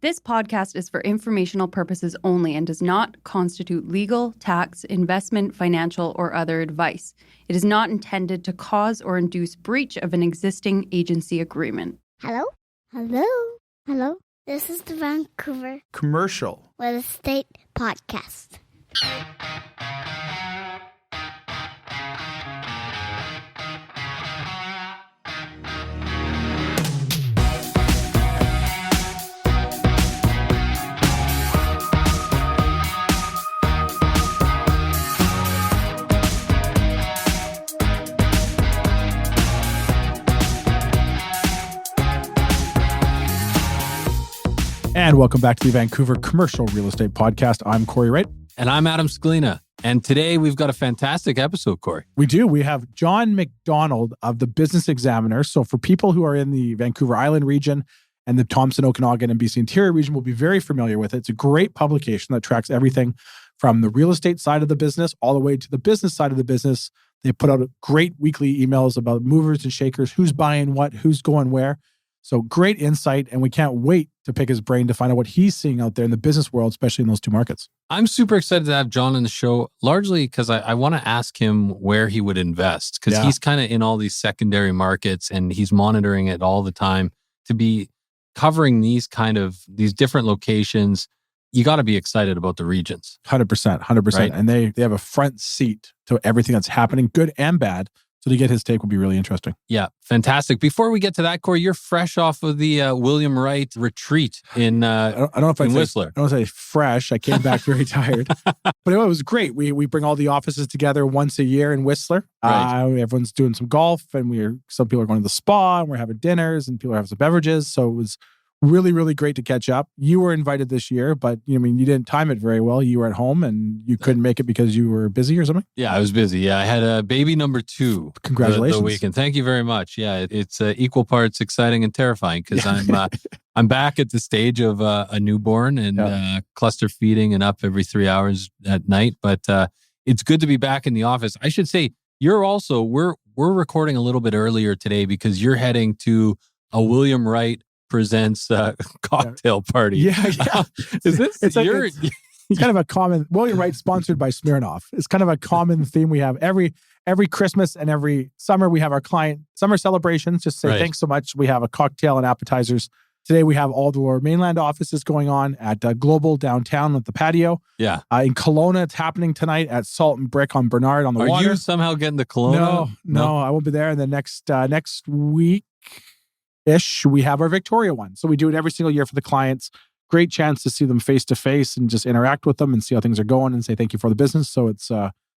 This podcast is for informational purposes only and does not constitute legal, tax, investment, financial, or other advice. It is not intended to cause or induce breach of an existing agency agreement. Hello? Hello? Hello? This is the Vancouver Commercial Real Estate Podcast. And welcome back to the Vancouver Commercial Real Estate Podcast. I'm Cory Wright. And I'm Adam Scalina. And today we've got a fantastic episode, Cory. We do. We have John MacDonald of the Business Examiner. So for people who are in the Vancouver Island region and the Thompson Okanagan and BC Interior region will be very familiar with it. It's a great publication that tracks everything from the real estate side of the business all the way to the business side of the business. They put out great weekly emails about movers and shakers, who's buying what, who's going where. So great insight, and we can't wait to pick his brain to find out what he's seeing out there in the business world, especially in those two markets. I'm super excited to have John on the show, largely because I want to ask him where he would invest, because he's kind of in all these secondary markets and he's monitoring it all the time. To be covering these different locations, you got to be excited about the regions. 100%. Right? And they have a front seat to everything that's happening, good and bad. So to get his take will be really interesting. Yeah, fantastic. Before we get to that, Cory, you're fresh off of the William Wright retreat in Whistler. I don't say fresh. I came back very tired. But anyway, it was great. We bring all the offices together once a year in Whistler. Right. Everyone's doing some golf, and some people are going to the spa, and we're having dinners, and people are having some beverages. So it was really, really great to catch up. You were invited this year, but you didn't time it very well. You were at home and you couldn't make it because you were busy or something? Yeah, I was busy. Yeah, I had a baby number 2. Congratulations. The weekend. Thank you very much. Yeah, it's equal parts exciting and terrifying because I'm back at the stage of a newborn and cluster feeding and up every 3 hours at night. But it's good to be back in the office. I should say we're recording a little bit earlier today because you're heading to a William Wright Presents cocktail party. Yeah. Is this? It's kind of a common. William Wright sponsored by Smirnoff. It's kind of a common theme we have every Christmas and every summer. We have our client summer celebrations. Just say thanks so much. We have a cocktail and appetizers. Today we have all the Lower Mainland offices going on at Global downtown at the patio. Yeah. In Kelowna, it's happening tonight at Salt and Brick on Bernard on the water. Are you somehow getting to Kelowna? No, I won't be there. And then next week. We have our Victoria one. So we do it every single year for the clients. Great chance to see them face to face and just interact with them and see how things are going and say thank you for the business. So it's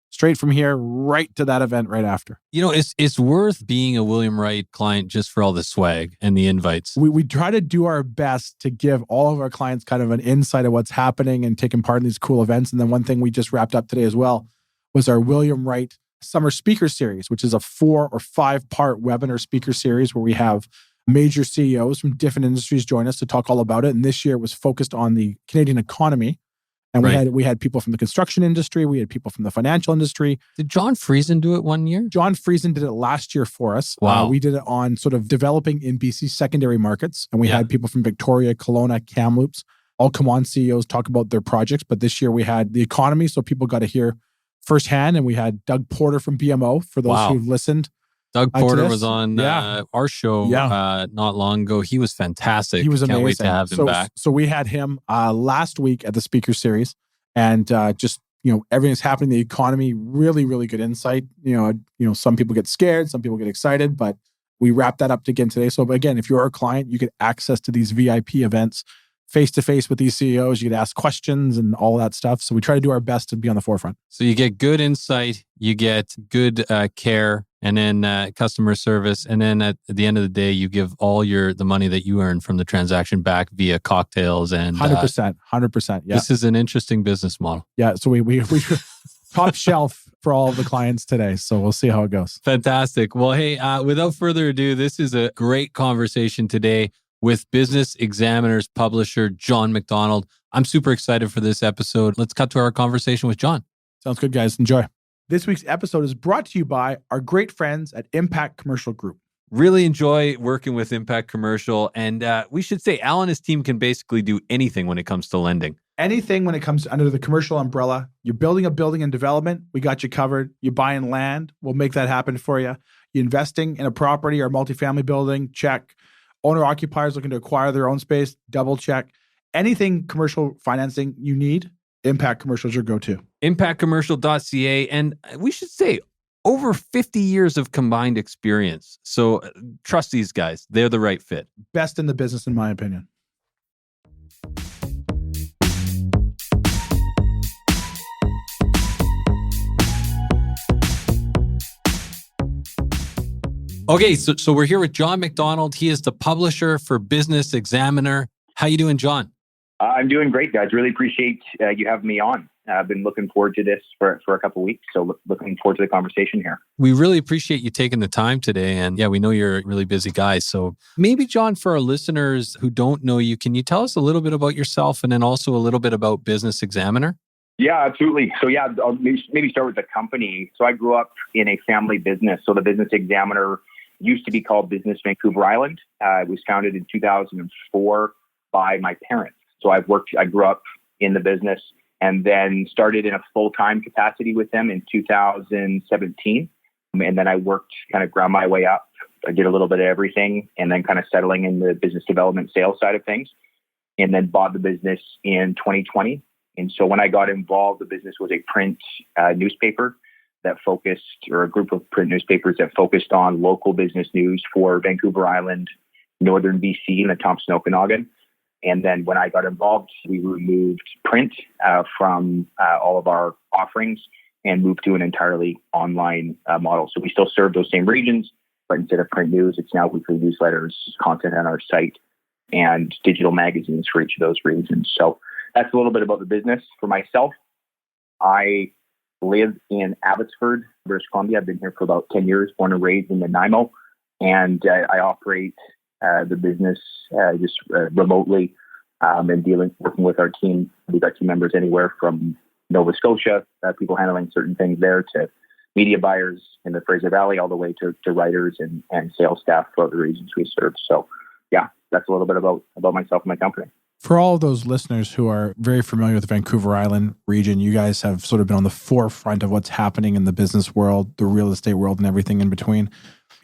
straight from here right to that event right after. It's worth being a William Wright client just for all the swag and the invites. We try to do our best to give all of our clients kind of an insight of what's happening and taking part in these cool events. And then one thing we just wrapped up today as well was our William Wright Summer Speaker Series, which is a 4 or 5 part webinar speaker series where we have major CEOs from different industries join us to talk all about it. And this year it was focused on the Canadian economy. And we had people from the construction industry. We had people from the financial industry. Did John Friesen do it one year? John Friesen did it last year for us. Wow. We did it on sort of developing in BC secondary markets. And we had people from Victoria, Kelowna, Kamloops, all come on CEOs talk about their projects. But this year we had the economy. So people got to hear firsthand. And we had Doug Porter from BMO for those who've listened. Doug Porter was on our show not long ago. He was fantastic. He was amazing. Can't wait to have him back. So we had him last week at the speaker series, and everything's happening in the economy. Really, really good insight. Some people get scared, some people get excited, but we wrapped that up again today. So again, if you're a client, you get access to these VIP events face to face with these CEOs. You get asked questions and all that stuff. So we try to do our best to be on the forefront. So you get good insight, you get good care, and then customer service. And then at the end of the day, you give all the money that you earn from the transaction back via cocktails and 100%. Yeah. This is an interesting business model. Yeah. So we top shelf for all of the clients today. So we'll see how it goes. Fantastic. Well, hey, without further ado, this is a great conversation today with Business Examiner's publisher, John MacDonald. I'm super excited for this episode. Let's cut to our conversation with John. Sounds good, guys. Enjoy. This week's episode is brought to you by our great friends at Impact Commercial Group. Really enjoy working with Impact Commercial. And we should say Al and his team can basically do anything when it comes to lending. Anything when it comes under the commercial umbrella. You're building a building in development, we got you covered. You're buying land, we'll make that happen for you. You're investing in a property or multifamily building, check. Owner-occupiers looking to acquire their own space, double check. Anything commercial financing you need, Impact Commercial is your go-to. ImpactCommercial.ca. And we should say over 50 years of combined experience. So trust these guys. They're the right fit. Best in the business, in my opinion. Okay, so we're here with John MacDonald. He is the publisher for Business Examiner. How you doing, John? I'm doing great, guys. Really appreciate you having me on. I've been looking forward to this for a couple of weeks, so looking forward to the conversation here. We really appreciate you taking the time today. And yeah, we know you're a really busy guy. So maybe, John, for our listeners who don't know you, can you tell us a little bit about yourself and then also a little bit about Business Examiner? Yeah, absolutely. So yeah, I'll maybe start with the company. So I grew up in a family business. So the Business Examiner used to be called Business Vancouver Island. It was founded in 2004 by my parents. So I grew up in the business and then started in a full-time capacity with them in 2017. And then I worked, kind of ground my way up. I did a little bit of everything and then kind of settling in the business development sales side of things, and then bought the business in 2020. And so when I got involved, the business was a print newspaper that focused, or a group of print newspapers that focused on local business news for Vancouver Island, Northern BC, and the Thompson Okanagan. And then when I got involved, we removed print from all of our offerings and moved to an entirely online model. So we still serve those same regions, but instead of print news, it's now weekly newsletters, content on our site, and digital magazines for each of those regions. So that's a little bit about the business. For myself, I live in Abbotsford, British Columbia. I've been here for about 10 years, born and raised in Nanaimo, and I operate the business just remotely and working with our team. We've got team members anywhere from Nova Scotia, people handling certain things there, to media buyers in the Fraser Valley, all the way to writers and sales staff throughout the regions we serve. So yeah, that's a little bit about myself and my company. For all of those listeners who are very familiar with the Vancouver Island region, you guys have sort of been on the forefront of what's happening in the business world, the real estate world, and everything in between.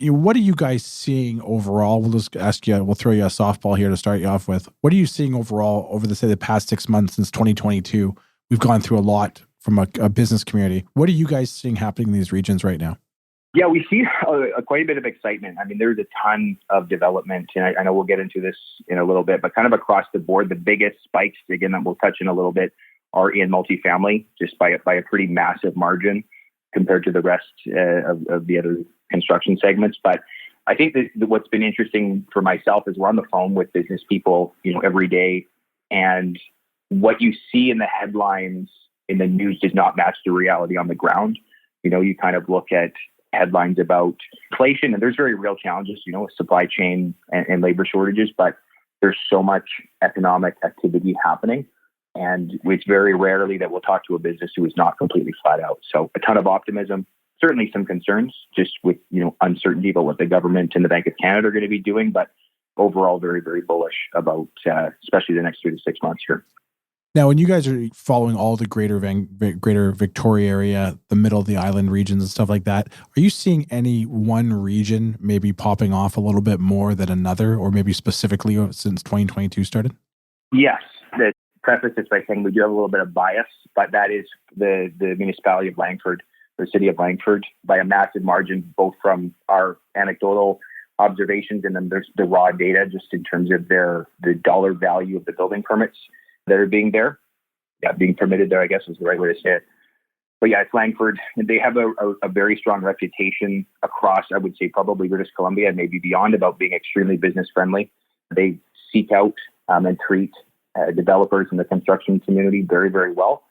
What are you guys seeing overall? We'll just ask you, we'll throw you a softball here to start you off with. What are you seeing overall over the past 6 months since 2022? We've gone through a lot from a business community. What are you guys seeing happening in these regions right now? Yeah, we see quite a bit of excitement. I mean, there's a ton of development, and I know we'll get into this in a little bit, but kind of across the board, the biggest spikes, again, that we'll touch in a little bit, are in multifamily, just by a pretty massive margin compared to the rest of the other construction segments. But I think that what's been interesting for myself is we're on the phone with business people, every day, and what you see in the headlines in the news does not match the reality on the ground. You kind of look at headlines about inflation, and there's very real challenges, with supply chain and labor shortages, but there's so much economic activity happening. And it's very rarely that we'll talk to a business who is not completely flat out. So a ton of optimism, certainly some concerns just with, uncertainty about what the government and the Bank of Canada are going to be doing, but overall very, very bullish about especially the next 3 to 6 months here. Now, when you guys are following all the greater Victoria area, the middle of the island regions and stuff like that, are you seeing any one region maybe popping off a little bit more than another, or maybe specifically since 2022 started? Yes. The preface this by saying we do have a little bit of bias, but that is the municipality of Langford, the city of Langford, by a massive margin, both from our anecdotal observations and then there's the raw data just in terms of the dollar value of the building permits that are being permitted there, I guess is the right way to say it. But yeah, it's Langford. And they have a very strong reputation across, I would say, probably British Columbia and maybe beyond, about being extremely business friendly. They seek out and treat developers in the construction community very, very well,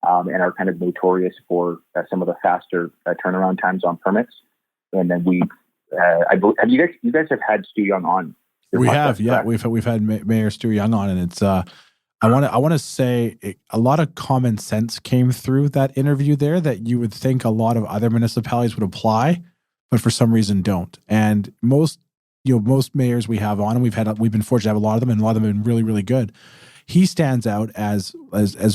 and are kind of notorious for some of the faster turnaround times on permits. And then you guys have had Stu Young on? We have, yeah. We've had Mayor Stu Young on, and it's I want to say a lot of common sense came through that interview there that you would think a lot of other municipalities would apply, but for some reason don't. And most most mayors we have on, and we've been fortunate to have a lot of them, and a lot of them have been really, really good. He stands out as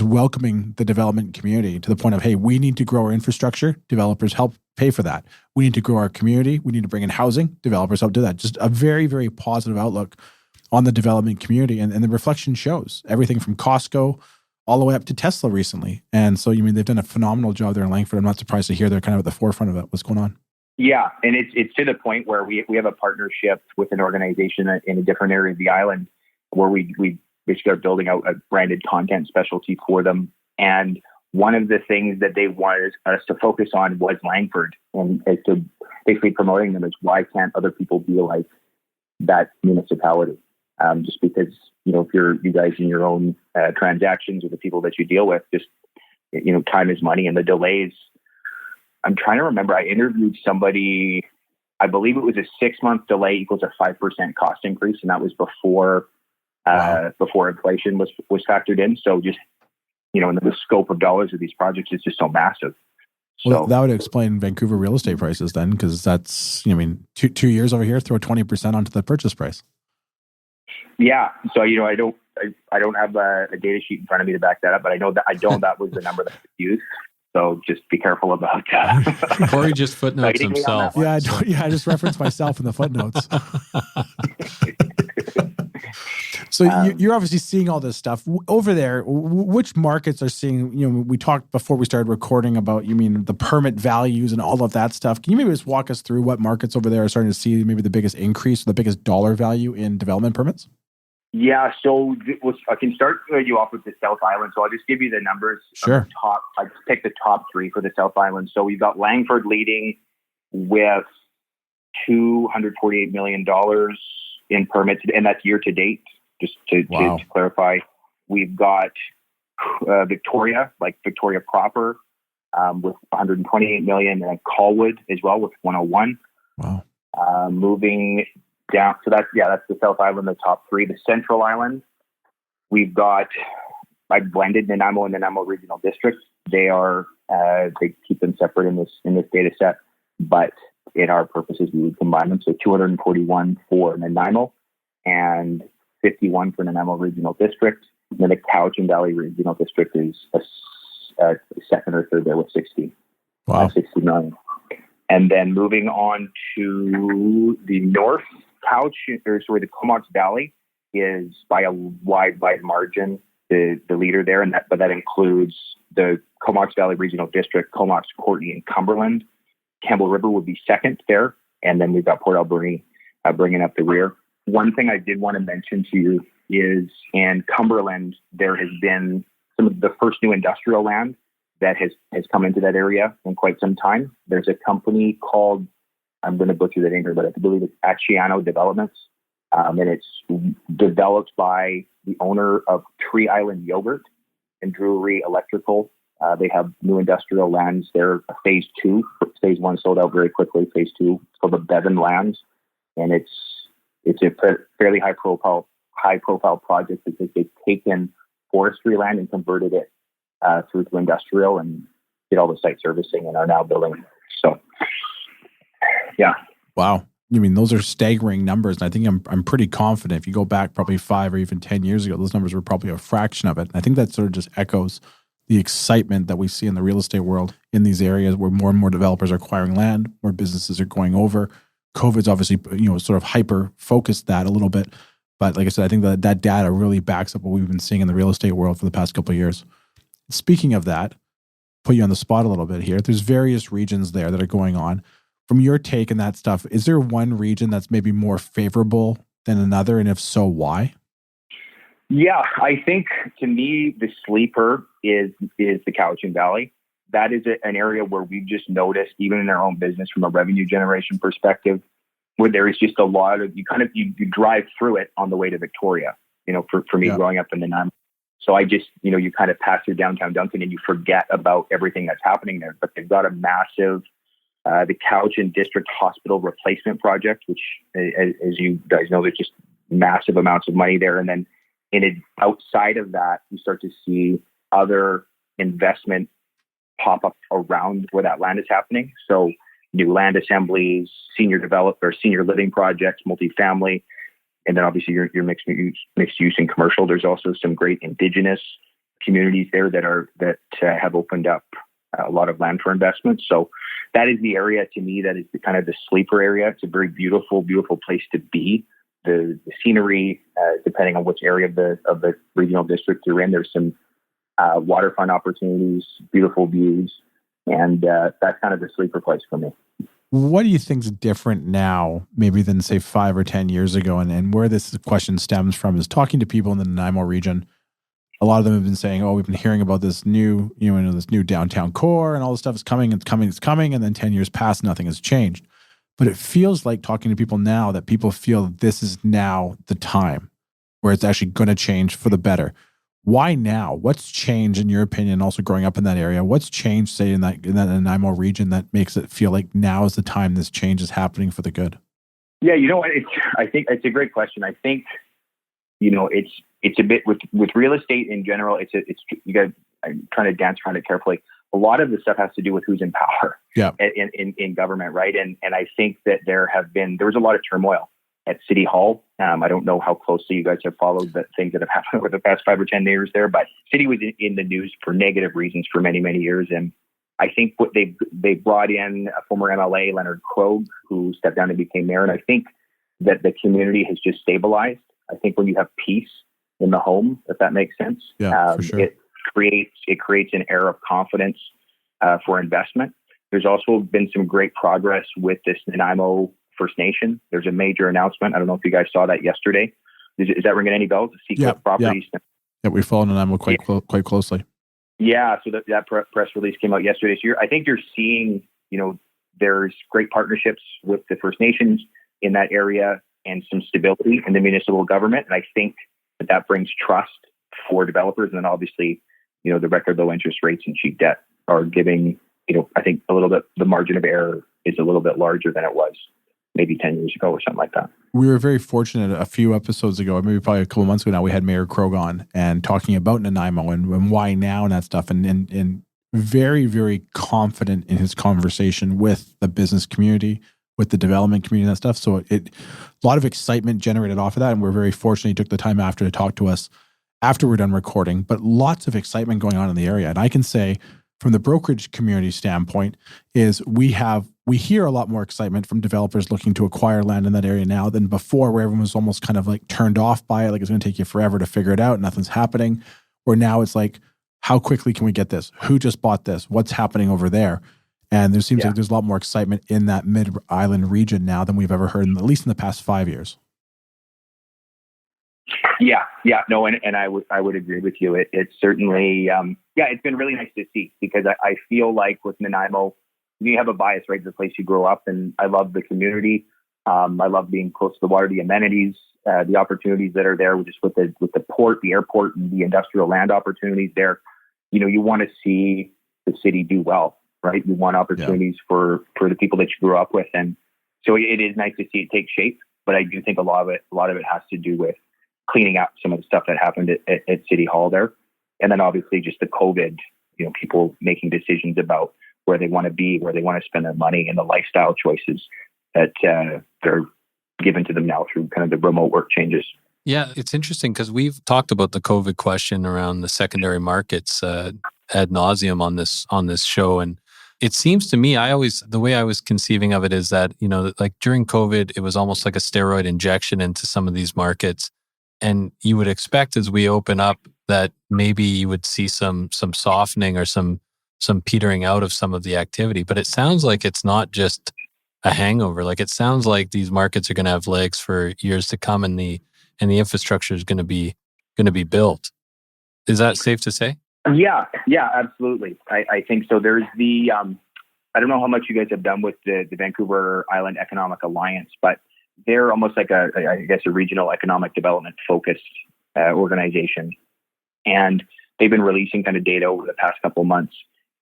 welcoming the development community to the point of, hey, we need to grow our infrastructure. Developers help pay for that. We need to grow our community. We need to bring in housing. Developers help do that. Just a very, very positive outlook on the development community. And the reflection shows everything from Costco all the way up to Tesla recently. And so, they've done a phenomenal job there in Langford. I'm not surprised to hear they're kind of at the forefront of it. What's going on? Yeah. And it's to the point where we have a partnership with an organization in a different area of the island where we basically are building out a branded content specialty for them. And one of the things that they wanted us to focus on was Langford, and as to basically promoting them as why can't other people be like that municipality? Just because, if you guys in your own transactions or the people that you deal with, just, time is money, and the delays. I'm trying to remember, I interviewed somebody, I believe it was a 6-month delay equals a 5% cost increase. And that was before inflation was factored in. So just, and the scope of dollars of these projects is just so massive. Well, that would explain Vancouver real estate prices then, because that's, 2 years over here, throw 20% onto the purchase price. Yeah. So, I don't have a data sheet in front of me to back that up, but I know that was the number that was used. So just be careful about that. Cory just footnotes himself. Yeah, I just referenced myself in the footnotes. So you're obviously seeing all this stuff over there. Which markets are seeing, we talked before we started recording about, the permit values and all of that stuff. Can you maybe just walk us through what markets over there are starting to see maybe the biggest increase, or the biggest dollar value in development permits? Yeah, so I can start you off with the South Island. So I'll just give you the numbers. Sure. I just picked the top 3 for the South Island. So we've got Langford leading with $248 million in permits, and that's year to date. Just to clarify, we've got Victoria, like Victoria proper, with 128 million, and Colwood as well with 101. Wow. Moving down, so that's the South Island, the top 3. The Central Island, we've got, I blended Nanaimo and Nanaimo Regional Districts. They keep them separate in this data set, but in our purposes, we would combine them. So 241 for Nanaimo and 51 for Nanaimo Regional District. And then the Cowichan Valley Regional District is a second or third there with 60. Wow. 60 million. And then moving on to the north, the Comox Valley is by a wide margin the leader there, but that includes the Comox Valley Regional District, Comox, Courtenay, and Cumberland. Campbell River would be second there, and then we've got Port Alberni bringing up the rear. One thing I did want to mention to you is in Cumberland, there has been some of the first new industrial land that has come into that area in quite some time. There's a company called, I'm going to butcher the name here, but I believe it's Achiano Developments. And it's developed by the owner of Tree Island Yogurt and Drury Electrical. They have new industrial lands there, phase 2. Phase 1 sold out very quickly. Phase 2, it's called the Bevan Lands. And it's a fairly high profile project because they've taken forestry land and converted it through to industrial and did all the site servicing and are now building. So, yeah. Wow. Those are staggering numbers. And I think I'm pretty confident if you go back probably 5 or even 10 years ago, those numbers were probably a fraction of it. And I think that sort of just echoes the excitement that we see in the real estate world in these areas where more and more developers are acquiring land, more businesses are going over. COVID's obviously, sort of hyper focused that a little bit. But like I said, I think that data really backs up what we've been seeing in the real estate world for the past couple of years. Speaking of that, put you on the spot a little bit here. There's various regions there that are going on. From your take and that stuff, is there one region that's maybe more favorable than another? And if so, why? Yeah, I think to me, the sleeper is the Cowichan Valley. That is an area where we've just noticed, even in our own business from a revenue generation perspective, where there is just a lot of, you drive through it on the way to Victoria, for me growing up in the Nanaimo. So I just, you kind of pass through downtown Duncan and you forget about everything that's happening there. But they've got a massive, the Cowichan District Hospital Replacement Project, which, as you guys know, there's just massive amounts of money there. And then outside of that, you start to see other investment pop up around where that land is happening. So new land assemblies, senior living projects, multifamily, and then obviously your mixed use and commercial. There's also some great Indigenous communities there that have opened up a lot of land for investment. So that is the area to me that is the kind of the sleeper area. It's a very beautiful, beautiful place to be. The scenery, depending on which area of the regional district you're in, there's some waterfront opportunities, beautiful views, and that's kind of the sleeper place for me. What do you think is different now, maybe than say 5 or 10 years ago? And where this question stems from is talking to people in the Nanaimo region. A lot of them have been saying, "Oh, we've been hearing about this new, this new downtown core, and all this stuff is coming, it's coming, it's coming." And then 10 years pass, nothing has changed. But it feels like talking to people now that people feel this is now the time where it's actually going to change for the better. Why now? What's changed in your opinion? Also growing up in that area, what's changed, say in that Nanaimo region, that makes it feel like now is the time this change is happening for the good? Yeah, you know what? I think it's a great question. I think it's a bit with real estate in general. I'm trying to dance around it carefully. A lot of the stuff has to do with who's in power in government, right? And I think that there was a lot of turmoil at City Hall. I don't know how closely you guys have followed the things that have happened over the past 5 or 10 years there, but City was in the news for negative reasons for many, many years. And I think what they brought in a former MLA, Leonard Krogh, who stepped down and became mayor. And I think that the community has just stabilized. I think when you have peace in the home, if that makes sense, for sure. It creates an air of confidence for investment. There's also been some great progress with this Nanaimo First Nation. There's a major announcement. I don't know if you guys saw that yesterday. Is that ringing any bells? The Secret Properties. Yeah, we follow Nanaimo quite closely. Yeah, so that press release came out yesterday. So I think you're seeing, there's great partnerships with the First Nations in that area and some stability in the municipal government. And I think that brings trust for developers. And then obviously, the record low interest rates and cheap debt are giving, I think a little bit, the margin of error is a little bit larger than it was maybe 10 years ago or something like that. We were very fortunate a few episodes ago, maybe probably a couple of months ago now, we had Mayor Krogh on and talking about Nanaimo and why now and that stuff. And very, very confident in his conversation with the business community, with the development community and that stuff. So a lot of excitement generated off of that. And we're very fortunate he took the time after to talk to us after we're done recording, but lots of excitement going on in the area. And I can say from the brokerage community standpoint is we hear a lot more excitement from developers looking to acquire land in that area now than before, where everyone was almost kind of like turned off by it. Like it's going to take you forever to figure it out. Nothing's happening. Where now it's like, how quickly can we get this? Who just bought this? What's happening over there? And there seems like there's a lot more excitement in that mid-island region now than we've ever heard, at least in the past 5 years. Yeah, no, and I would agree with you. It's certainly, it's been really nice to see because I feel like with Nanaimo, you have a bias, right? The place you grow up, and I love the community. I love being close to the water, the amenities, the opportunities that are there, just with the port, the airport, and the industrial land opportunities there. You want to see the city do well, right? You want opportunities for the people that you grew up with, and so it is nice to see it take shape. But I do think a lot of it has to do with cleaning up some of the stuff that happened at City Hall there. And then obviously just the COVID, people making decisions about where they want to be, where they want to spend their money, and the lifestyle choices that are given to them now through kind of the remote work changes. Yeah, it's interesting because we've talked about the COVID question around the secondary markets ad nauseum on this show. And it seems to me, the way I was conceiving of it is that, like during COVID, it was almost like a steroid injection into some of these markets. And you would expect as we open up that maybe you would see some softening or some petering out of some of the activity. But it sounds like it's not just a hangover. Like it sounds like these markets are going to have legs for years to come, and the infrastructure is going to be built. Is that safe to say? Yeah, absolutely. I think so. There's I don't know how much you guys have done with the Vancouver Island Economic Alliance, but they're almost like a regional economic development focused organization. And they've been releasing kind of data over the past couple of months.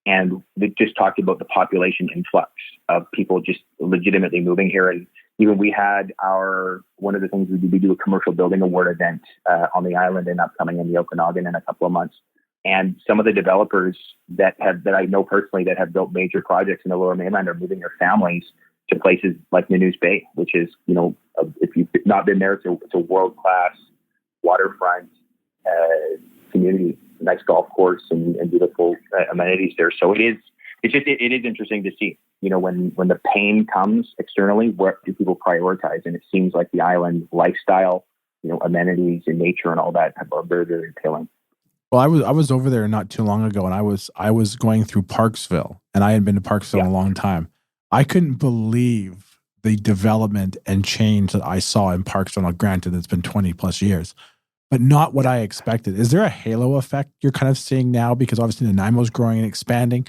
And they just talked about the population influx of people just legitimately moving here. And even we had one of the things we do a commercial building award event on the island and upcoming in the Okanagan in a couple of months. And some of the developers that I know personally that have built major projects in the Lower Mainland are moving their families to places like Nanoose Bay, which is, if you've not been there, it's a world-class waterfront community, nice golf course and beautiful amenities there. So it is interesting to see, when the pain comes externally, what do people prioritize? And it seems like the island lifestyle, amenities and nature and all that are very, very appealing. Well, I was over there not too long ago, and I was going through Parksville, and I hadn't been to Parksville in a long time. I couldn't believe the development and change that I saw in Parksville. Now, granted, it's been 20 plus years, but not what I expected. Is there a halo effect you're kind of seeing now? Because obviously Nanaimo's growing and expanding,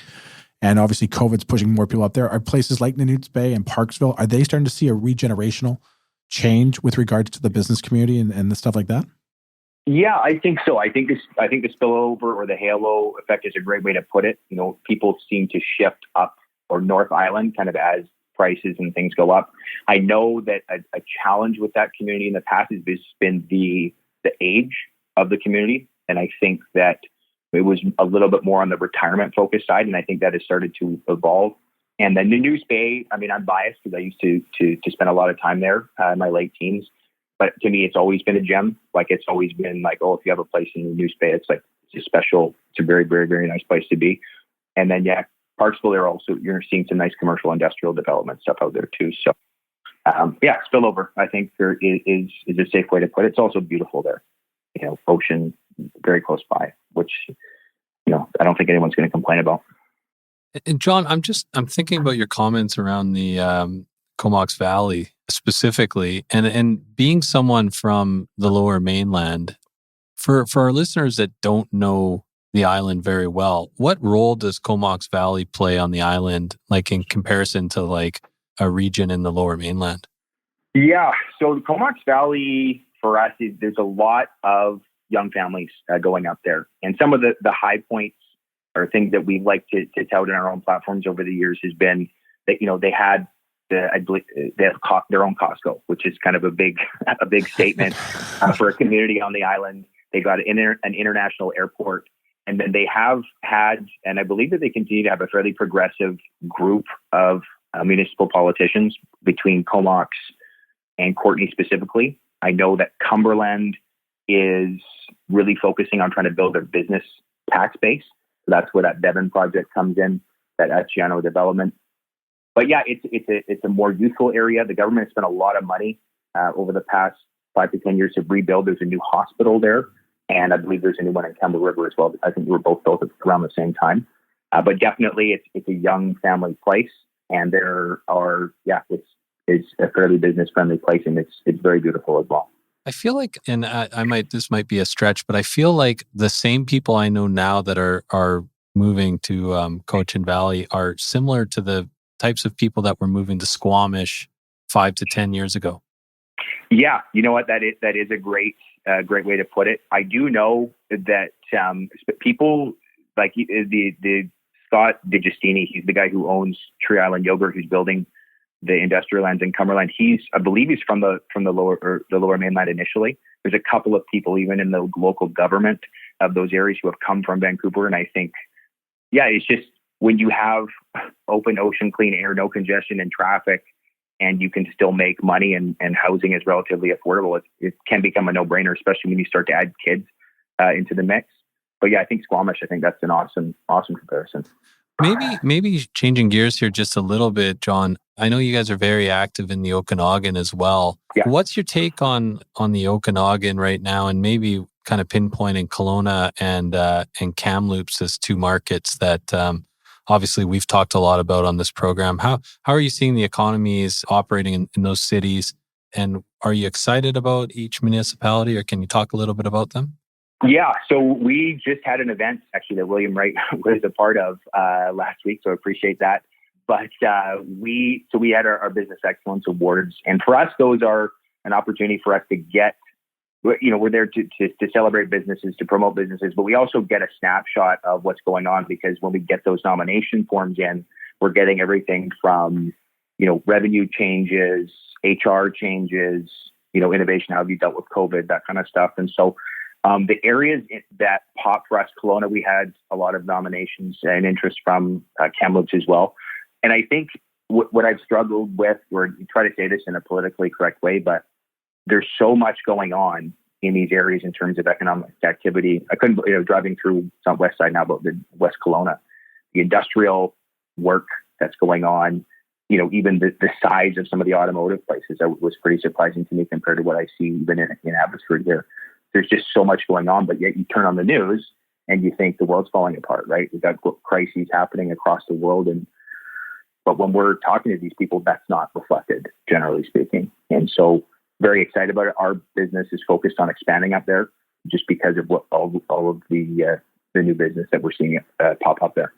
and obviously COVID's pushing more people up there. Are places like Nanoose Bay and Parksville, are they starting to see a regenerational change with regards to the business community and the stuff like that? Yeah, I think so. I think the spillover or the halo effect is a great way to put it. People seem to shift up or North Island kind of as prices and things go up. I know that a challenge with that community in the past has been the age of the community. And I think that it was a little bit more on the retirement focused side. And I think that has started to evolve. And then Nanoose Bay, I mean, I'm biased because I used to spend a lot of time there in my late teens. But to me, it's always been a gem. Like, it's always been like, oh, if you have a place in Nanoose Bay, it's a special, it's a very, very, very nice place to be. And then, Parksville, you're seeing some nice commercial industrial development stuff out there too. So, spillover, I think there is a safe way to put it. It's also beautiful there. Ocean very close by, which, I don't think anyone's going to complain about. And John, I'm thinking about your comments around the Comox Valley specifically, and being someone from the Lower Mainland, for our listeners that don't know the island very well, what role does Comox Valley play on the island, like in comparison to like a region in the Lower Mainland? Yeah, so the Comox Valley for us there's a lot of young families going up there, and some of the high points or things that we like to tout in our own platforms over the years has been that they had. I believe they have their own Costco, which is kind of a big statement for a community on the island. They got an international airport, and then they have had, and I believe that they continue to have a fairly progressive group of municipal politicians between Comox and Courtenay specifically. I know that Cumberland is really focusing on trying to build their business tax base. So that's where that Devon project comes in, that Achiano development. But it's a more youthful area. The government has spent a lot of money over the past 5 to 10 years to rebuild. There's a new hospital there, and I believe there's a new one in Campbell River as well. I think they were both built around the same time. But definitely, it's a young family place, and it's a fairly business friendly place, and it's very beautiful as well. I feel like, and this might be a stretch, but I feel like the same people I know now that are moving to Cochin Valley are similar to the types of people that were moving to Squamish 5 to 10 years ago. Yeah, you know what? That is a great way to put it. I do know that people like the Scott DeGiustini, he's the guy who owns Tree Island Yogurt, who's building the industrial lands in Cumberland. I believe he's from the Lower Mainland initially. There's a couple of people even in the local government of those areas who have come from Vancouver, and I think, it's just, when you have open ocean, clean air, no congestion and traffic, and you can still make money and housing is relatively affordable, it can become a no-brainer, especially when you start to add kids into the mix. But I think Squamish, I think that's an awesome comparison. Maybe changing gears here just a little bit, John. I know you guys are very active in the Okanagan as well. Yeah. What's your take on the Okanagan right now, and maybe kind of pinpointing Kelowna and Kamloops as two markets that obviously we've talked a lot about on this program. How are you seeing the economies operating in those cities? And are you excited about each municipality, or can you talk a little bit about them? Yeah, so we just had an event actually that William Wright was a part of last week, so I appreciate that. But we had our Business Excellence Awards, and for us, those are an opportunity for us to get, we're there to celebrate businesses, to promote businesses, but we also get a snapshot of what's going on, because when we get those nomination forms in, we're getting everything from, revenue changes, HR changes, innovation, how have you dealt with COVID, that kind of stuff. And so The areas that popped for us, Kelowna, we had a lot of nominations and interest from Kamloops as well. And I think what I've struggled with, or you try to say this in a politically correct way, but there's so much going on in these areas in terms of economic activity. I couldn't, driving through some west side now, but the West Kelowna, the industrial work that's going on, even the size of some of the automotive places, that was pretty surprising to me compared to what I see even in Abbotsford here. There's just so much going on, but yet you turn on the news and you think the world's falling apart, right? We've got crises happening across the world. But when we're talking to these people, that's not reflected, generally speaking. And so very excited about it. Our business is focused on expanding up there just because of what all of the new business that we're seeing pop up there.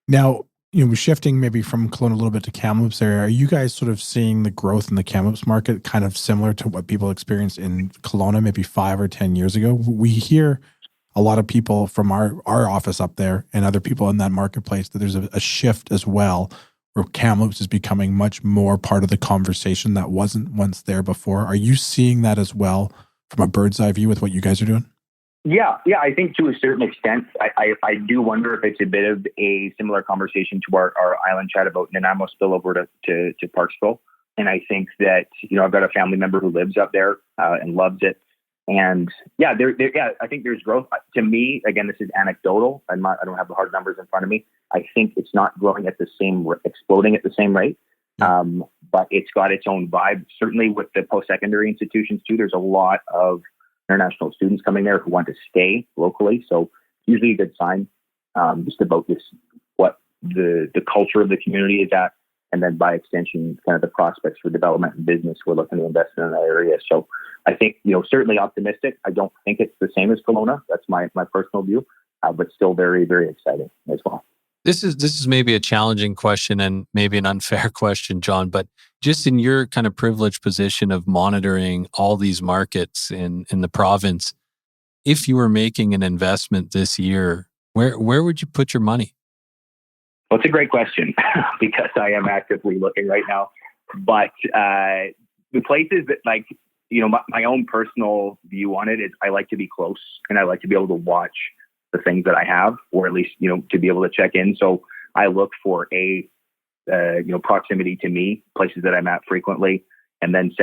Now, shifting maybe from Kelowna a little bit to Kamloops area, are you guys sort of seeing the growth in the Kamloops market kind of similar to what people experienced in Kelowna maybe 5 or 10 years ago? We hear a lot of people from our office up there and other people in that marketplace that there's a shift as well, where Kamloops is becoming much more part of the conversation that wasn't once there before. Are you seeing that as well from a bird's eye view with what you guys are doing? Yeah. I think to a certain extent, I do wonder if it's a bit of a similar conversation to our island chat about Nanaimo spillover to Parksville. And I think that, I've got a family member who lives up there and loves it. And I think there's growth. To me, again, this is anecdotal. I don't have the hard numbers in front of me. I think it's not growing at the same, exploding at the same rate. But it's got its own vibe. Certainly with the post-secondary institutions too, there's a lot of international students coming there who want to stay locally. So usually a good sign, just about this, what the culture of the community is at. And then by extension, kind of the prospects for development and business we're looking to invest in that area. So I think, certainly optimistic. I don't think it's the same as Kelowna. That's my personal view, but still very, very exciting as well. This is maybe a challenging question and maybe an unfair question, John, but just in your kind of privileged position of monitoring all these markets in the province, if you were making an investment this year, where would you put your money? Well, it's a great question because I am actively looking right now. But the places that my own personal view on it is I like to be close and I like to be able to watch the things that I have, or at least, to be able to check in. So I look for proximity to me, places that I'm at frequently, and then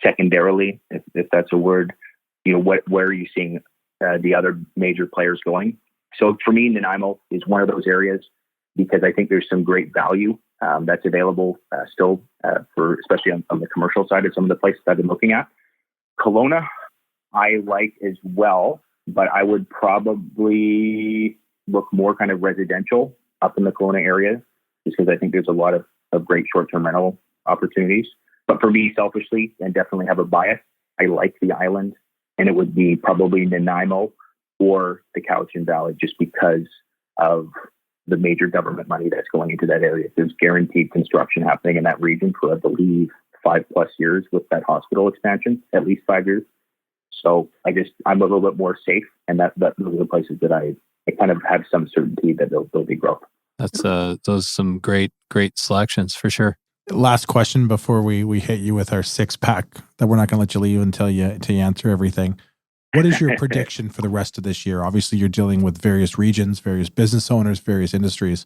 secondarily, if that's a word, where are you seeing the other major players going? So for me, Nanaimo is one of those areas because I think there's some great value that's available still for, especially on the commercial side of some of the places I've been looking at. Kelowna, I like as well, but I would probably look more kind of residential up in the Kelowna area, just because I think there's a lot of great short-term rental opportunities. But for me, selfishly, and definitely have a bias, I like the island, and it would be probably Nanaimo or the Cowichan Valley, just because of the major government money that's going into that area. There's guaranteed construction happening in that region for, I believe, 5+ years with that hospital expansion, at least 5 years. So I'm a little bit more safe, and those are the places that I kind of have some certainty that there'll be growth. That's those some great selections for sure. Last question before we hit you with our 6-pack that we're not going to let you leave until you answer everything. What is your prediction for the rest of this year? Obviously, you're dealing with various regions, various business owners, various industries.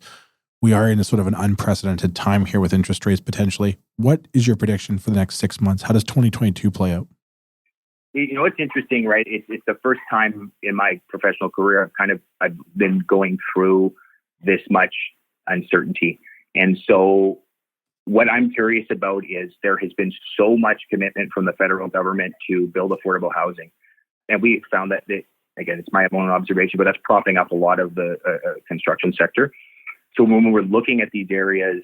We are in a sort of an unprecedented time here with interest rates potentially. What is your prediction for the next 6 months? How does 2022 play out? It's interesting, right? It's the first time in my professional career I've been going through this much uncertainty. And so what I'm curious about is there has been so much commitment from the federal government to build affordable housing. And we found that, again, it's my own observation, but that's propping up a lot of the construction sector. So when we're looking at these areas,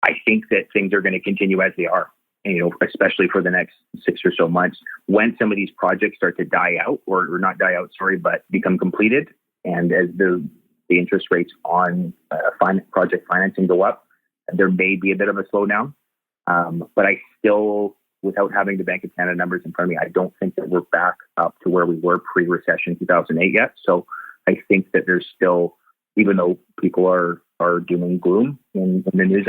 I think that things are going to continue as they are, and, especially for the next 6 or so months. When some of these projects start to die out, or not die out, but become completed, and as the interest rates on project financing go up, there may be a bit of a slowdown. But I still, without having the Bank of Canada numbers in front of me, I don't think that we're back up to where we were pre-recession 2008 yet. So I think that there's still, even though people are doom and gloom in the news,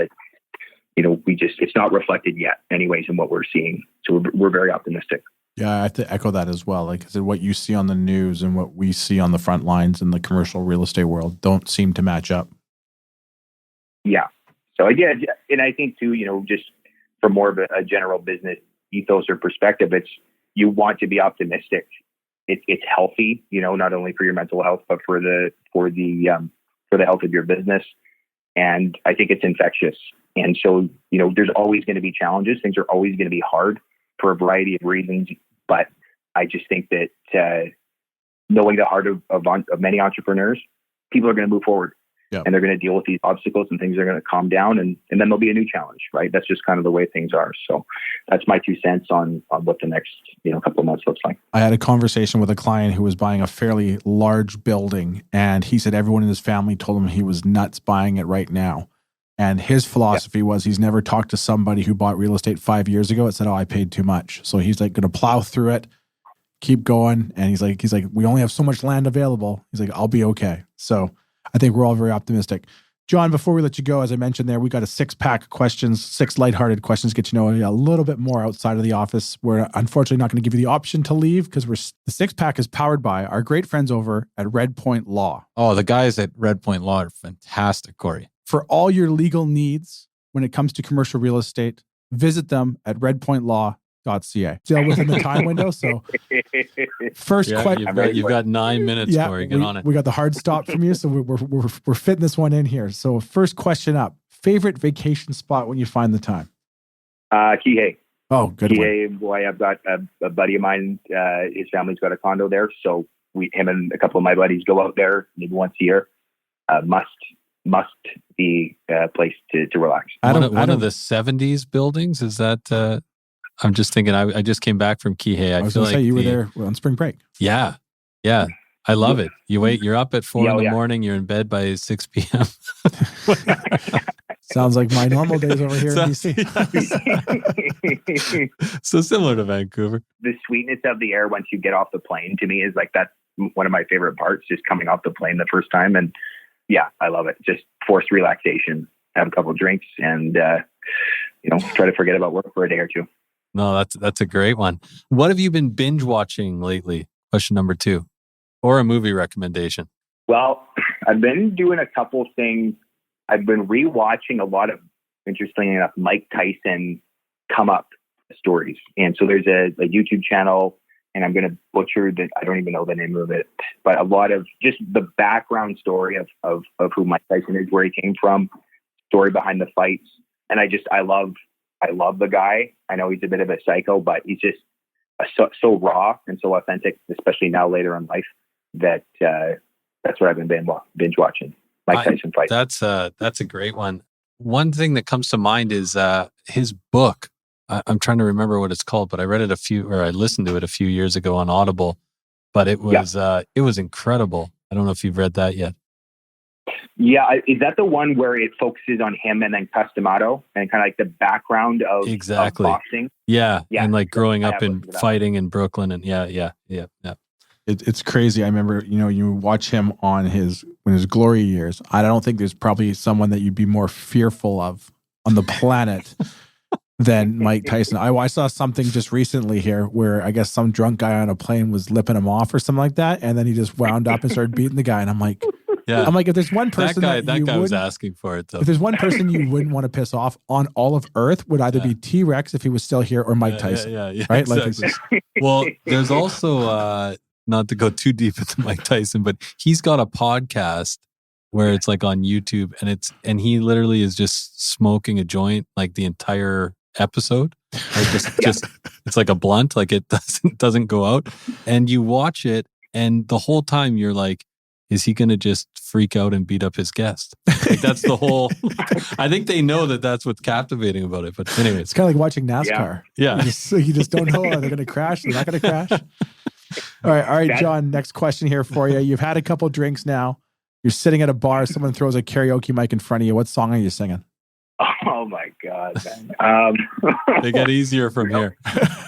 it's not reflected yet anyways in what we're seeing. So we're very optimistic. Yeah, I have to echo that as well. Like I said, what you see on the news and what we see on the front lines in the commercial real estate world don't seem to match up. Yeah. So yeah, and I think too, just from more of a general business ethos or perspective, it's you want to be optimistic. It's healthy, not only for your mental health, but for the health of your business. And I think it's infectious. And so, there's always going to be challenges. Things are always going to be hard for a variety of reasons. But I just think that knowing the heart of many entrepreneurs, people are going to move forward. Yep. And they're going to deal with these obstacles and things are going to calm down and then there'll be a new challenge, right? That's just kind of the way things are. So that's my 2 cents on what the next, couple of months looks like. I had a conversation with a client who was buying a fairly large building and he said everyone in his family told him he was nuts buying it right now. And his philosophy was he's never talked to somebody who bought real estate 5 years ago and said, I paid too much. So he's like going to plow through it, keep going. And he's like, we only have so much land available. He's like, I'll be okay. So I think we're all very optimistic. John, before we let you go, as I mentioned there, we got a 6-pack of questions, 6 lighthearted questions, get you know a little bit more outside of the office. We're unfortunately not going to give you the option to leave because the 6-pack is powered by our great friends over at Red Point Law. Oh, the guys at Red Point Law are fantastic, Cory. For all your legal needs when it comes to commercial real estate, visit them at redpointlaw.ca. Still within the time window, so first question. You've got 9 minutes, Cory. Get on it. We got the hard stop from you, so we're fitting this one in here. So first question up: favorite vacation spot when you find the time? Kihei. Oh, good Kihei, one. Boy, I've got a buddy of mine. His family's got a condo there, so him and a couple of my buddies go out there maybe once a year. Must be a place to relax. One of the 70s buildings, is that... I'm just thinking, I just came back from Kihei. I was going to say you were there on spring break. Yeah. I love it. You're up at 4 in the morning, you're in bed by 6 p.m. Sounds like my normal days over here in BC. So similar to Vancouver. The sweetness of the air once you get off the plane, to me, is like that's one of my favorite parts, just coming off the plane the first time. And yeah, I love it. Just forced relaxation, have a couple of drinks and, try to forget about work for a day or two. No, that's a great one. What have you been binge watching lately? Question number 2, or a movie recommendation. Well, I've been doing a couple things. I've been rewatching a lot of, interestingly enough, Mike Tyson come up stories. And so there's a YouTube channel, and I'm going to butcher that. I don't even know the name of it, but a lot of just the background story of who Mike Tyson is, where he came from, story behind the fights. And I love the guy. I know he's a bit of a psycho, but he's just so raw and so authentic, especially now later in life, that that's what I've been binge watching. Mike Tyson fight. That's a great one. One thing that comes to mind is his book. I'm trying to remember what it's called, but I read it I listened to it a few years ago on Audible, but it was incredible. I don't know if you've read that yet. Yeah, is that the one where it focuses on him and then Customato and kind of like the background of boxing? Yeah, and like growing up in fighting in Brooklyn, and yeah. It's crazy. I remember, you watch him on his glory years. I don't think there's probably someone that you'd be more fearful of on the planet than Mike Tyson. I saw something just recently here where I guess some drunk guy on a plane was lipping him off or something like that, and then he just wound up and started beating the guy, and I'm like. Yeah. I'm like, if there's one person that guy was asking for it, though. If there's one person you wouldn't want to piss off on all of Earth, would either be T-Rex if he was still here, or Mike Tyson. Yeah. Right? Exactly. Well, there's also not to go too deep into Mike Tyson, but he's got a podcast where it's like on YouTube, and he literally is just smoking a joint like the entire episode. Like just it's like a blunt, like it doesn't go out, and you watch it, and the whole time you're like, is he going to just freak out and beat up his guest? Like that's the whole. I think they know that that's what's captivating about it. But anyway, it's kind of like watching NASCAR. Yeah. You just don't know, are they going to crash? They're not going to crash. All right, John. Next question here for you. You've had a couple drinks now. You're sitting at a bar. Someone throws a karaoke mic in front of you. What song are you singing? Oh my God, man. They get easier from here.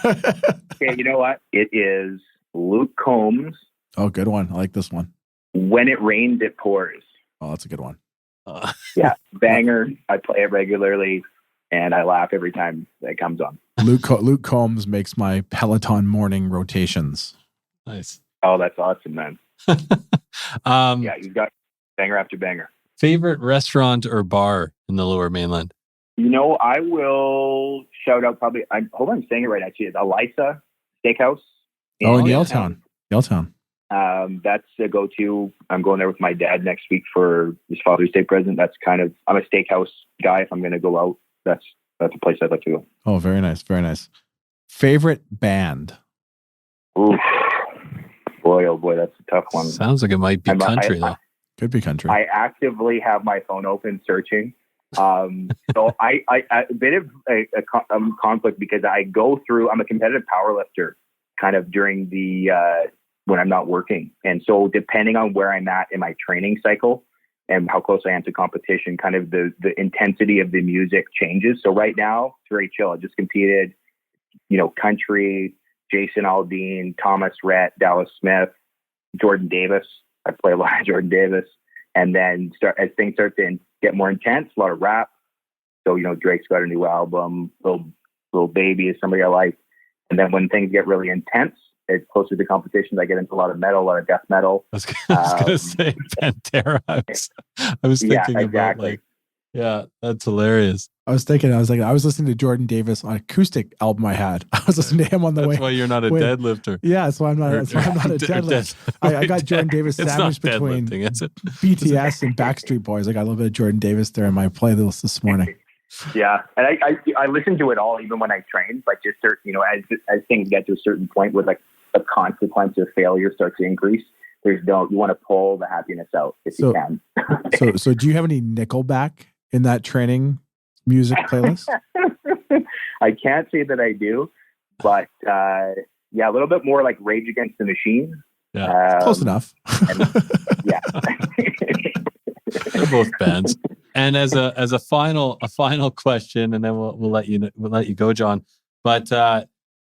Okay, you know what? It is Luke Combs. Oh, good one. I like this one. When It Rains, It Pours. Oh, that's a good one. Yeah, banger. I play it regularly. and I laugh every time it comes on. Luke Combs makes my Peloton morning rotations. Nice. Oh, that's awesome, man. Yeah, you've got banger after banger. Favorite restaurant or bar in the Lower Mainland? I will shout out probably, I hope I'm saying it right, actually. It's Elisa Steakhouse. In Yaletown. That's a go-to. I'm going there with my dad next week for his Father's Day present. That's I'm a steakhouse guy. If I'm going to go out, that's a place I'd like to go. Oh, very nice. Very nice. Favorite band? Oof. Boy, oh boy, that's a tough one. Sounds like it might be country, though. Could be country. I actively have my phone open searching. So I a bit of a conflict because I go through, I'm a competitive powerlifter kind of during the, when I'm not working. And so depending on where I'm at in my training cycle and how close I am to competition, kind of the intensity of the music changes. So right now it's very chill. I just competed, country, Jason Aldean, Thomas Rhett, Dallas Smith, Jordan Davis. I play a lot of Jordan Davis. And then as things start to get more intense, a lot of rap. So, Drake's got a new album, Little Baby is somebody I like. And then when things get really intense, it's closer to competitions, I get into a lot of metal, a lot of death metal. I was going to say Pantera. I was thinking about that's hilarious. I was listening to Jordan Davis on acoustic album I had. I was listening to him on the way. That's why you're not a deadlifter. Yeah, that's why I'm not a deadlifter. I got Jordan Davis sandwiched between BTS and Backstreet Boys. I got a little bit of Jordan Davis there in my playlist this morning. Yeah, and I listen to it all, even when I train. Like just as things get to a certain point where like the consequence of failure starts to increase, you want to pull the happiness out if you can. So do you have any Nickelback in that training music playlist? I can't say that I do, but a little bit more like Rage Against the Machine. Yeah, close enough. Yeah, they're both bands. And as a final question, and then we'll let you go, John. But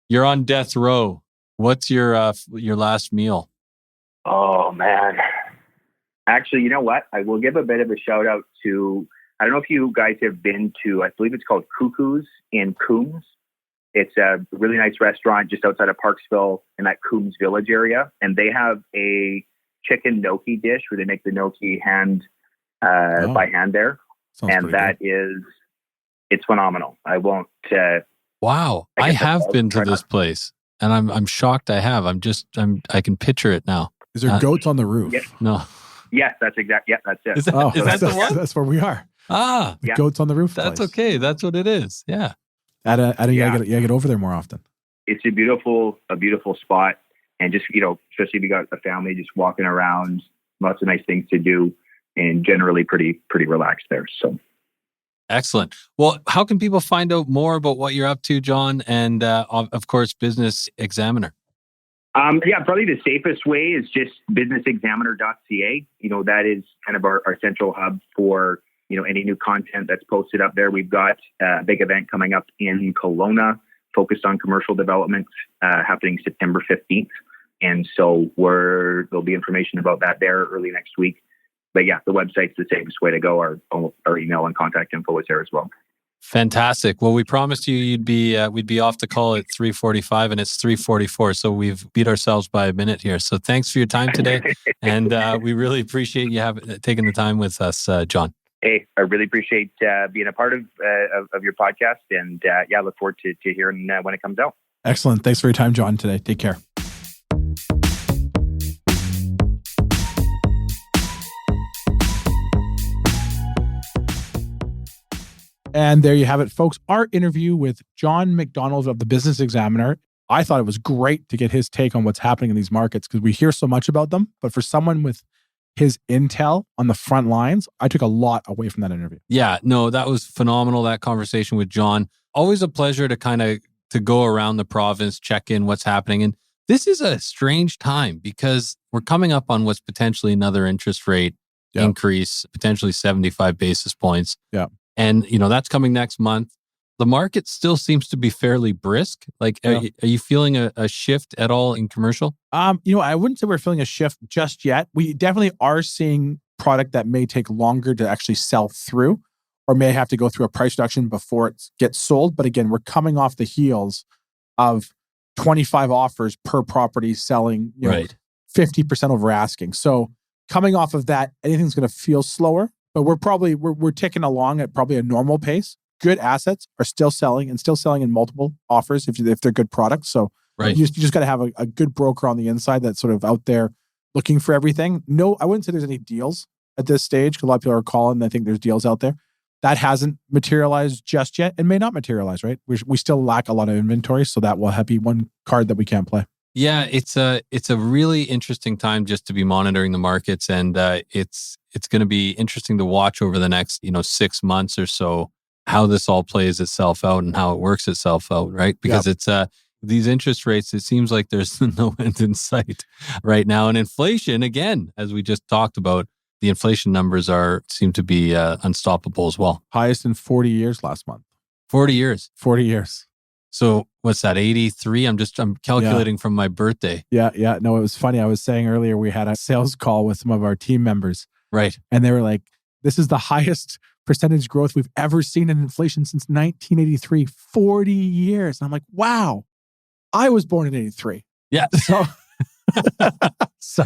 you're on death row. What's your last meal? Oh man, actually, you know what? I will give a bit of a shout out to. I don't know if you guys have been to. I believe it's called Cuckoo's in Coombs. It's a really nice restaurant just outside of Parksville in that Coombs Village area, and they have a chicken gnocchi dish where they make the gnocchi by hand there. Sounds and that good. It's phenomenal. I won't. Wow, I have been to this place, and I'm shocked. I have. I can picture it now. Is there goats on the roof? Yeah. No. Yes, that's exact. Yeah, that's it. Is that the one? That's where we are. Goats on the roof. That's place. okay. That's what it is. Yeah. You gotta get over there more often. It's a beautiful spot, and just especially if you got a family, just walking around, lots of nice things to do, and generally pretty relaxed there. So. Excellent. Well, how can people find out more about what you're up to, John? And of course, Business Examiner. Probably the safest way is just businessexaminer.ca. That is kind of our central hub for, any new content that's posted up there. We've got a big event coming up in Kelowna focused on commercial development happening September 15th. And so there'll be information about that there early next week. But yeah, the website's the safest way to go. Our email and contact info is there as well. Fantastic. Well, we promised you we'd be off the call at 3:45, and it's 3:44. So we've beat ourselves by a minute here. So thanks for your time today, and we really appreciate you taking the time with us, John. Hey, I really appreciate being a part of your podcast, and look forward to hearing when it comes out. Excellent. Thanks for your time, John. Today, take care. And there you have it, folks. Our interview with John MacDonald of the Business Examiner. I thought it was great to get his take on what's happening in these markets because we hear so much about them. But for someone with his intel on the front lines, I took a lot away from that interview. Yeah, no, that was phenomenal, that conversation with John. Always a pleasure to go around the province, check in what's happening. And this is a strange time because we're coming up on what's potentially another interest rate increase, potentially 75 basis points. Yeah. And, that's coming next month. The market still seems to be fairly brisk. Are you feeling a shift at all in commercial? I wouldn't say we're feeling a shift just yet. We definitely are seeing product that may take longer to actually sell through, or may have to go through a price reduction before it gets sold. But again, we're coming off the heels of 25 offers per property selling, Right. 50% over asking. So coming off of that, anything's going to feel slower, but we're ticking along at probably a normal pace. Good assets are still selling in multiple offers if they're good products. So Right. you just got to have a good broker on the inside that's sort of out there looking for everything. No, I wouldn't say there's any deals at this stage because a lot of people are calling and I think there's deals out there. That hasn't materialized just yet and may not materialize, right? We still lack a lot of inventory, so that will be one card that we can't play. Yeah, it's a really interesting time just to be monitoring the markets, and it's going to be interesting to watch over the next 6 months or so how this all plays itself out and how it works itself out, right? Because it's these interest rates, it seems like there's no end in sight right now, and inflation again, as we just talked about. The inflation numbers seem to be unstoppable as well. Highest in 40 years last month. 40 years. 40 years. So what's that, 83? I'm calculating from my birthday. Yeah. No, it was funny. I was saying earlier, we had a sales call with some of our team members. Right. And they were like, this is the highest percentage growth we've ever seen in inflation since 1983, 40 years. And I'm like, wow, I was born in 83. Yeah. So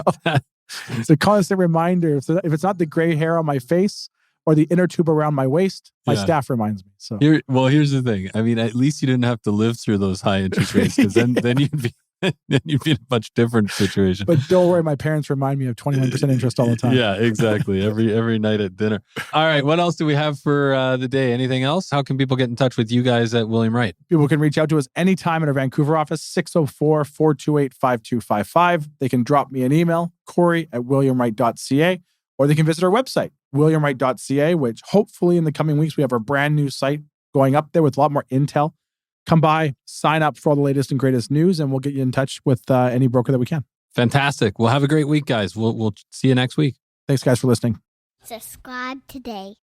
it's a constant reminder. If it's not the gray hair on my face or the inner tube around my waist, my staff reminds me. So here's the thing. I mean, at least you didn't have to live through those high interest rates because then you'd be in a much different situation. But don't worry, my parents remind me of 21% interest all the time. Yeah, exactly. Every night at dinner. All right. What else do we have for the day? Anything else? How can people get in touch with you guys at William Wright? People can reach out to us anytime at our Vancouver office, 604-428-5255. They can drop me an email, Cory@williamwright.ca, or they can visit our website, williamwright.ca, which hopefully in the coming weeks, we have our brand new site going up there with a lot more intel. Come by, sign up for all the latest and greatest news, and we'll get you in touch with any broker that we can. Fantastic. Well, have a great week, guys. We'll see you next week. Thanks, guys, for listening. Subscribe today.